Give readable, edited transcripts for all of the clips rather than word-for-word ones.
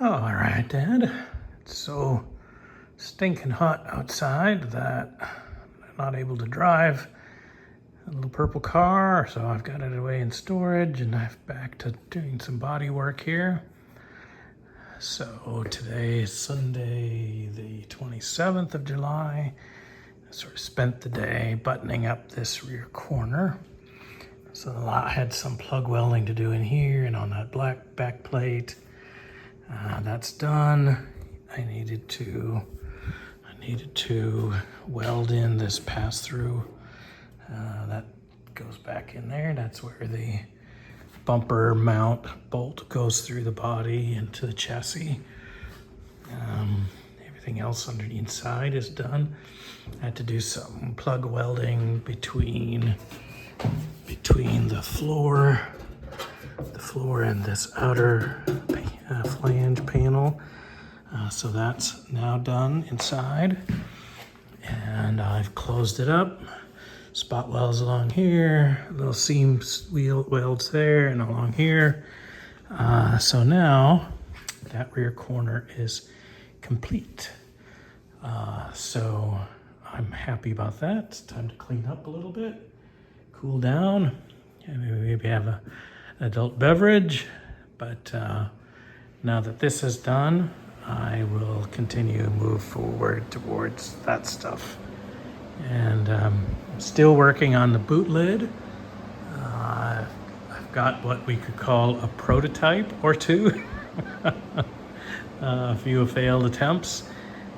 Oh, all right, Dad. It's so stinking hot outside that I'm not able to drive a little purple car, so I've got it away in storage and I'm back to doing some body work here. So today is Sunday, the 27th of July. I sort of spent the day buttoning up this rear corner. So I had some plug welding to do in here and on that black back plate. That's done. I needed to weld in this pass-through. That goes back in there. That's where the bumper mount bolt goes through the body into the chassis. Everything else on the inside is done. I had to do some plug welding between the floor and this outer flange panel. So that's now done inside. And I've closed it up. Spot welds along here, little seam welds there and along here. So now that rear corner is complete. So I'm happy about that. It's time to clean up a little bit, cool down, and maybe have an adult beverage. But now that this is done, I will continue to move forward towards that stuff. And I'm still working on the boot lid. I've got what we could call a prototype or two. A few failed attempts.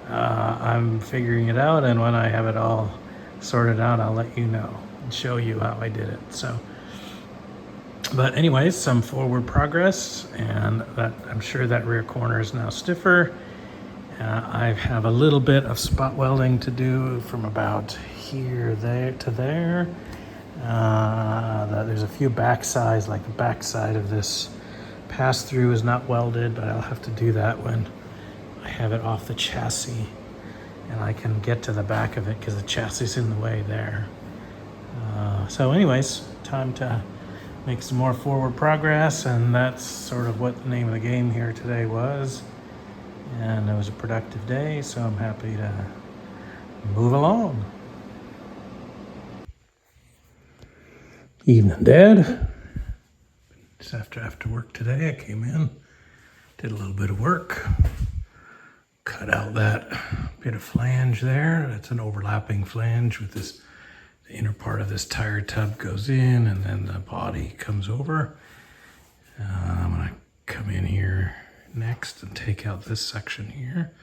I'm figuring it out, and when I have it all sorted out, I'll let you know and show you how I did it. So, but anyways, some forward progress, and that I'm sure that rear corner is now stiffer. I have a little bit of spot welding to do from about here there to there. There's a few backsides, like the backside of this pass-through is not welded, but I'll have to do that when I have it off the chassis and I can get to the back of it because the chassis is in the way there. So anyways, time to make some more forward progress, and that's sort of what the name of the game here today was. And it was a productive day, so I'm happy to move along. Evening, Dad. Just after work today, I came in, did a little bit of work, cut out that bit of flange there. That's an overlapping flange with this. The inner part of this tire tub goes in, and then the body comes over. I'm gonna come in here next and take out this section here.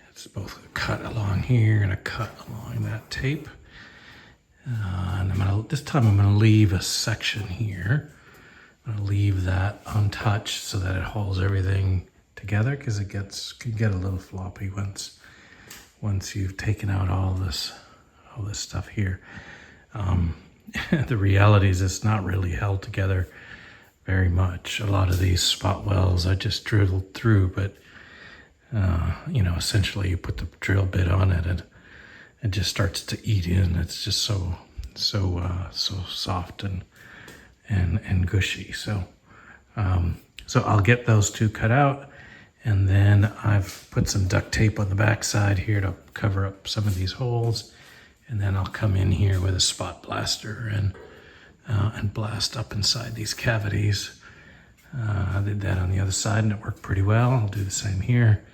It's both a cut along here and a cut along that tape. And this time I'm gonna leave a section here. I'm gonna leave that untouched so that it holds everything together, because it can get a little floppy once you've taken out all this stuff here. The reality is it's not really held together very much. A lot of these spot welds I just drilled through, but essentially you put the drill bit on it and it just starts to eat in. It's just so soft and gushy. So I'll get those two cut out, and then I've put some duct tape on the back side here to cover up some of these holes, and then I'll come in here with a spot blaster and blast up inside these cavities. I did that on the other side and it worked pretty well. I'll do the same here,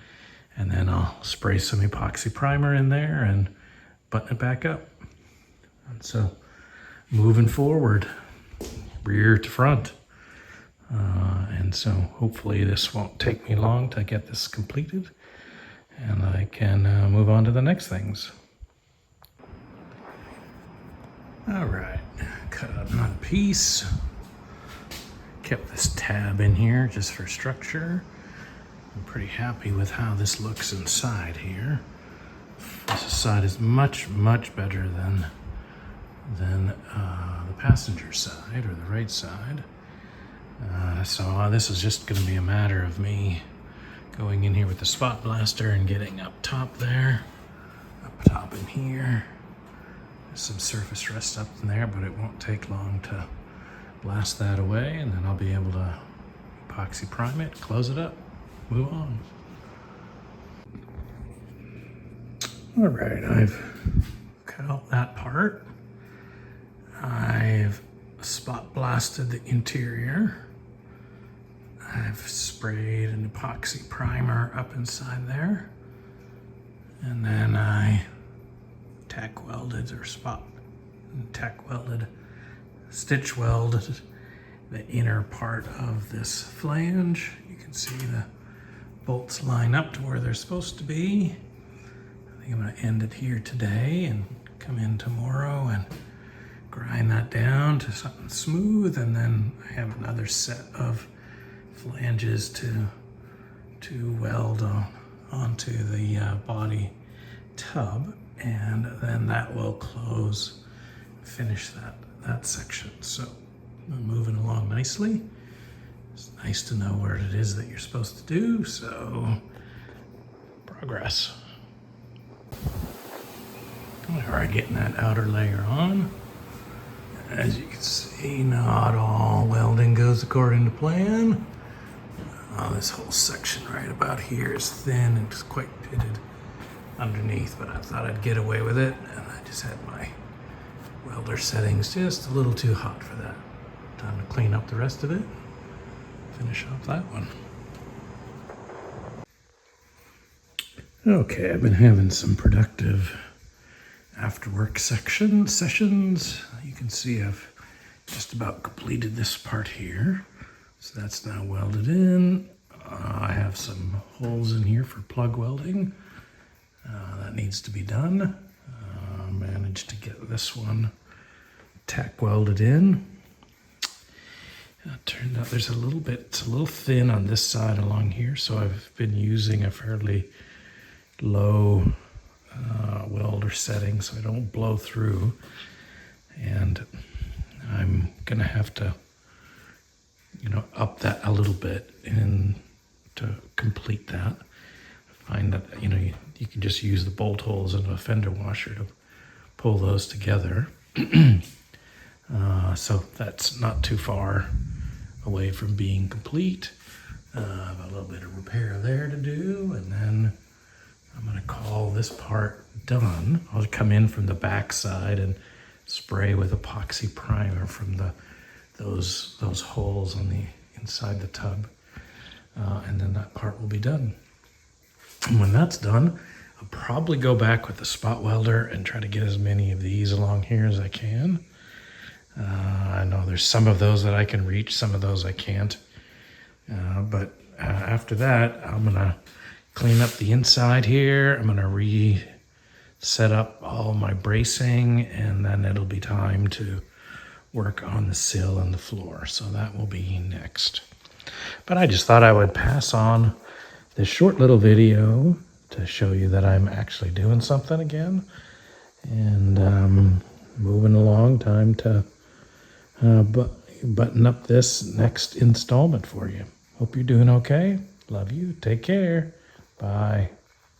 and then I'll spray some epoxy primer in there and button it back up. And so moving forward, rear to front. And so hopefully this won't take me long to get this completed, and I can move on to the next things. All right, cut out another piece. Kept this tab in here just for structure. I'm pretty happy with how this looks inside here. This side is much better than the passenger side, or the right side. So this is just going to be a matter of me going in here with the spot blaster and getting up top there, up top in here. There's some surface rust up in there, but it won't take long to blast that away, and then I'll be able to epoxy prime it, close it up. move on. All right, I've cut out that part. I've spot blasted the interior. I've sprayed an epoxy primer up inside there. And then I tack welded or stitch welded the inner part of this flange. You can see the bolts line up to where they're supposed to be. I think I'm gonna end it here today and come in tomorrow and grind that down to something smooth, and then I have another set of flanges to weld onto the body tub, and then that will finish that section. So I'm moving along nicely. It's nice to know where it is that you're supposed to do, so progress. All right, getting that outer layer on. As you can see, not all welding goes according to plan. This whole section right about here is thin and just quite pitted underneath, but I thought I'd get away with it, and I just had my welder settings just a little too hot for that. Time to clean up the rest of it, finish off that one. Okay, I've been having some productive after work sessions. You can see I've just about completed this part here. So that's now welded in. I have some holes in here for plug welding. That needs to be done. Managed to get this one tack welded in. It turned out it's a little thin on this side along here, so I've been using a fairly low welder setting so I don't blow through, and I'm gonna have to up that a little bit and to complete that. I find that you can just use the bolt holes in a fender washer to pull those together. So that's not too far away from being complete. I have a little bit of repair there to do, and then I'm gonna call this part done. I'll come in from the back side and spray with epoxy primer from those holes on the inside the tub, and then that part will be done. And when that's done, I'll probably go back with the spot welder and try to get as many of these along here as I can. I know there's some of those that I can reach, some of those I can't. But after that, I'm gonna clean up the inside here. I'm gonna reset up all my bracing, and then it'll be time to work on the sill and the floor. So that will be next. But I just thought I would pass on this short little video to show you that I'm actually doing something again. And moving along, time to button up this next installment for you. Hope you're doing okay. Love you. Take care. Bye.